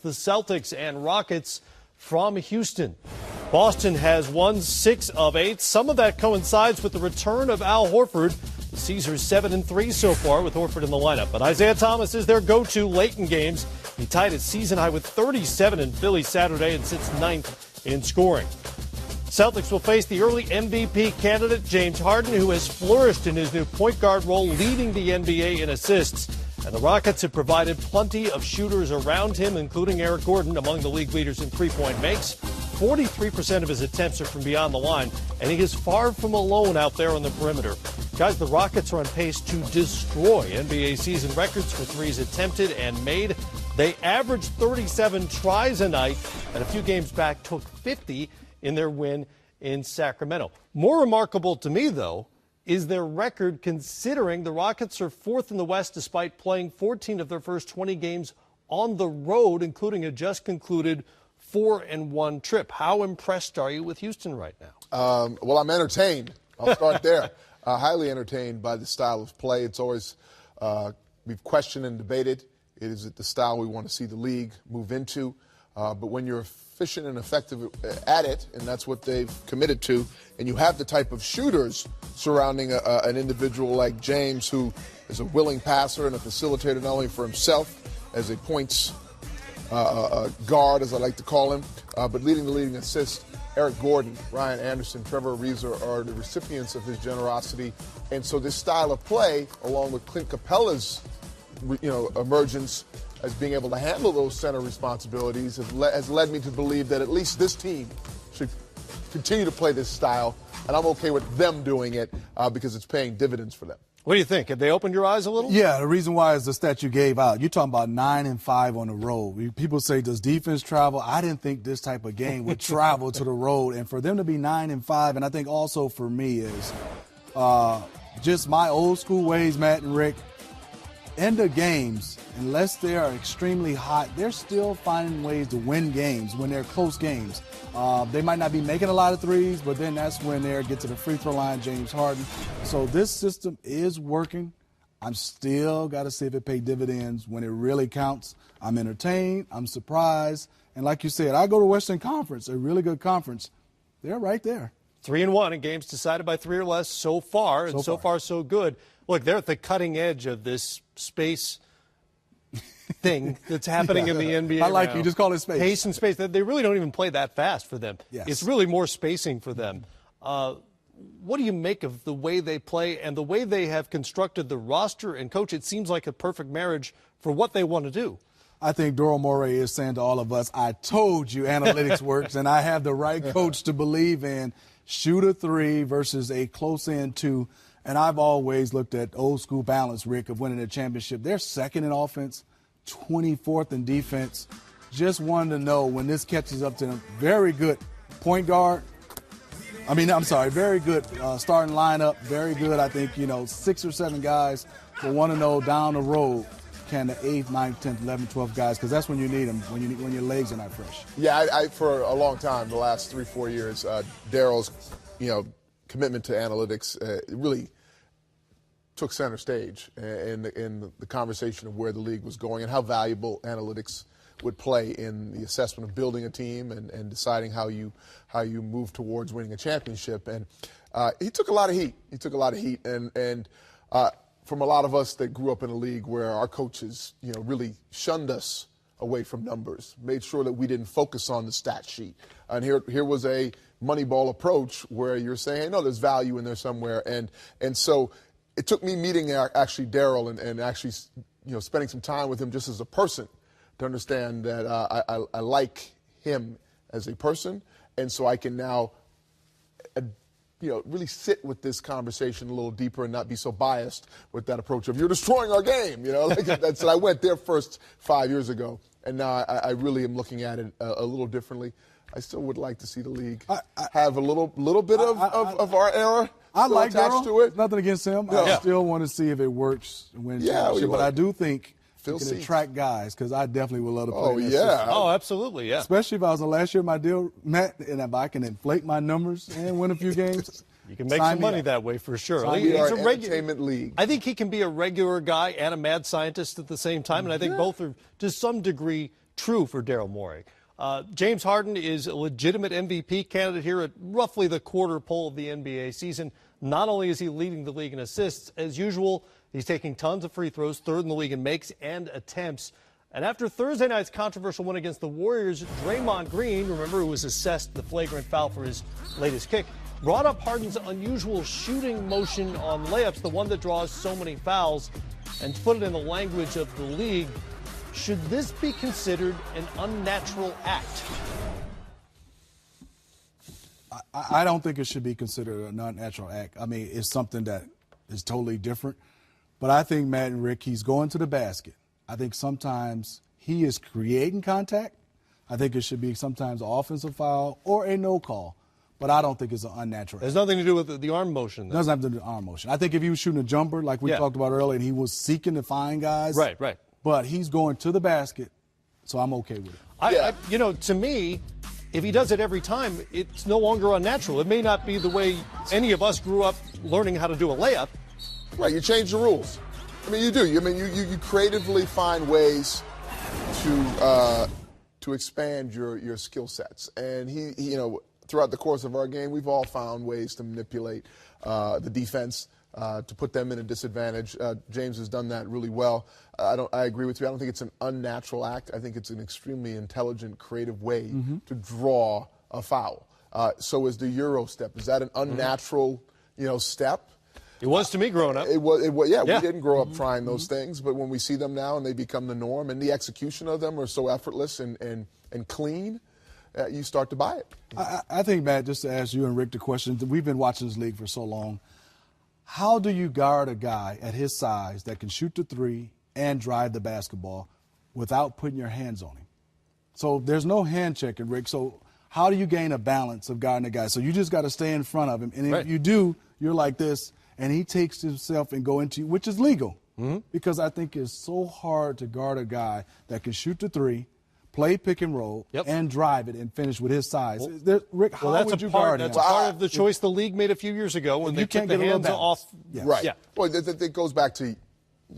the Celtics and Rockets from Houston. Boston has won 6 of 8. Some of that coincides with the return of Al Horford. The Caesars 7-3 so far with Horford in the lineup. But Isaiah Thomas is their go-to late in games. He tied his season high with 37 in Philly Saturday and sits 9th in scoring. Celtics will face the early MVP candidate James Harden, who has flourished in his new point guard role, leading the NBA in assists. And the Rockets have provided plenty of shooters around him, including Eric Gordon, among the league leaders in three-point makes. 43% of his attempts are from beyond the line, and he is far from alone out there on the perimeter. Guys, the Rockets are on pace to destroy NBA season records for threes attempted and made. They averaged 37 tries a night, and a few games back took 50 in their win in Sacramento. More remarkable to me, though, is their record, considering the Rockets are 4th in the West despite playing 14 of their first 20 games on the road, including a just concluded 4-1 trip. How impressed are you with Houston right now? Well, I'm entertained. I'll start there. Highly entertained by the style of play. It's always, we've questioned and debated, is it the style we want to see the league move into? But when you're efficient and effective at it, and that's what they've committed to, and you have the type of shooters surrounding an individual like James, who is a willing passer and a facilitator not only for himself as a points guard, as I like to call him, but leading the leading assist. Eric Gordon, Ryan Anderson, Trevor Ariza are the recipients of his generosity. And so this style of play, along with Clint Capella's emergence as being able to handle those center responsibilities, has led me to believe that at least this team should continue to play this style. And I'm okay with them doing it because it's paying dividends for them. What do you think? Have they opened your eyes a little? Yeah, the reason why is the stat you gave out. You're talking about 9-5 on the road. People say, does defense travel? I didn't think this type of game would travel to the road. And for them to be 9-5, and I think also for me is just my old school ways, Matt and Rick, end of games, unless they are extremely hot, they're still finding ways to win games when they're close games. They might not be making a lot of threes, but then that's when they get to the free throw line, James Harden. So this system is working. I'm still got to see if it pays dividends when it really counts. I'm entertained. I'm surprised. And like you said, I go to Western Conference, a really good conference. They're right there. 3-1 in games decided by 3 or less so far, and so far so good. Look, they're at the cutting edge of this space thing that's happening in the NBA. I like now. you just call it space. Pace and space. They really don't even play that fast for them. Yes. It's really more spacing for them. What do you make of the way they play and the way they have constructed the roster and coach? It seems like a perfect marriage for what they want to do. I think Daryl Morey is saying to all of us, I told you analytics works, and I have the right coach to believe in. Shoot a 3 versus a close-in 2. And I've always looked at old school balance, Rick, of winning a championship. They're second in offense, 24th in defense. Just wanted to know when this catches up to them. Very good point guard. Very good starting lineup. Very good, I think, 6 or 7 guys. But want to know down the road, can the 8th, 9th, 10th, 11th, 12th guys, because that's when you need them, when your legs are not fresh. Yeah, I for a long time, the last 3-4 years, Daryl's, commitment to analytics really took center stage in the conversation of where the league was going and how valuable analytics would play in the assessment of building a team and deciding how you move towards winning a championship. And he took a lot of heat. And from a lot of us that grew up in a league where our coaches, really shunned us away from numbers, made sure that we didn't focus on the stat sheet. And here was a Moneyball approach where you're saying, hey, no, there's value in there somewhere. And so it took me meeting actually Daryl and actually, spending some time with him just as a person to understand that I like him as a person. And so I can now, really sit with this conversation a little deeper and not be so biased with that approach of you're destroying our game. That's I went there first 5 years ago. And now I really am looking at it a little differently. I still would like to see the league have a little bit of our era I like attached Daryl. to it. Nothing against him. No. I still want to see if it works and win championship. But I do think Phil it can Seats. attract guys because I definitely would love to play in that system. Oh, absolutely, yeah. Especially if I was the last year of my deal, Matt, and if I can inflate my numbers and win a few games, You can make Sign some me money up. that way for sure. We are an entertainment league. I think he can be a regular guy and a mad scientist at the same time, and I think both are to some degree true for Daryl Morey. James Harden is a legitimate MVP candidate here at roughly the quarter pole of the NBA season. Not only is he leading the league in assists, as usual, he's taking tons of free throws, third in the league in makes and attempts. And after Thursday night's controversial win against the Warriors, Draymond Green, remember, who was assessed the flagrant foul for his latest kick, brought up Harden's unusual shooting motion on layups, the one that draws so many fouls, and to put it in the language of the league, should this be considered an unnatural act? I don't think it should be considered an unnatural act. I mean, it's something that is totally different. But I think, Matt and Rick, he's going to the basket. I think sometimes he is creating contact. I think it should be sometimes an offensive foul or a no call. But I don't think it's an unnatural act. There's nothing to do with the arm motion. It doesn't have to do with the arm motion. I think if he was shooting a jumper, like we talked about earlier, and he was seeking to find guys. Right. But he's going to the basket, so I'm okay with it. To me, if he does it every time, it's no longer unnatural. It may not be the way any of us grew up learning how to do a layup. Right, you change the rules. I mean, you do. You creatively find ways to expand your skill sets. And he, throughout the course of our game, we've all found ways to manipulate the defense to put them in a disadvantage. James has done that really well. I agree with you. I don't think it's an unnatural act. I think it's an extremely intelligent, creative way to draw a foul. So is the Euro step. Is that an unnatural, step? It was to me growing up. It was. We didn't grow up trying those things, but when we see them now and they become the norm, and the execution of them are so effortless and clean, you start to buy it. I think, Matt, just to ask you and Rick the question, we've been watching this league for so long. How do you guard a guy at his size that can shoot the three and drive the basketball without putting your hands on him? So there's no hand checking, Rick. So how do you gain a balance of guarding a guy? So you just got to stay in front of him. And if you do, you're like this, and he takes himself and go into you, which is legal. Because I think it's so hard to guard a guy that can shoot the three, play pick and roll, and drive it and finish with his size. Rick, how would you guard him? That's part of the choice the league made a few years ago when they took the hands off. Right. Yeah. Well, it goes back to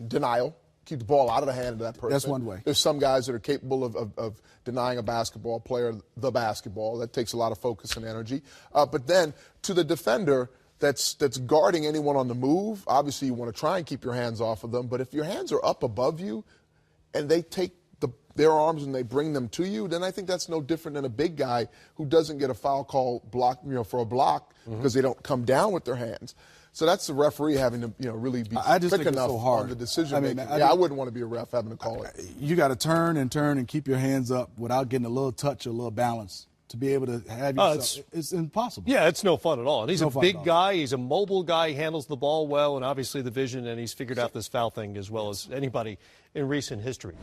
denial. Keep the ball out of the hand of that person. That's one way. There's some guys that are capable of denying a basketball player the basketball. That takes a lot of focus and energy. But then to the defender that's guarding anyone on the move, obviously you want to try and keep your hands off of them. But if your hands are up above you and they take their arms and they bring them to you, then I think that's no different than a big guy who doesn't get a foul call for a block because they don't come down with their hands. So that's the referee having to really be quick enough on the decision making. I wouldn't want to be a ref having to call it. You got to turn and keep your hands up without getting a little touch, a little balance to be able to have yourself. It's impossible. Yeah, it's no fun at all. And he's a big guy. He's a mobile guy. He handles the ball well, and obviously the vision, and he's figured out this foul thing as well as anybody in recent history.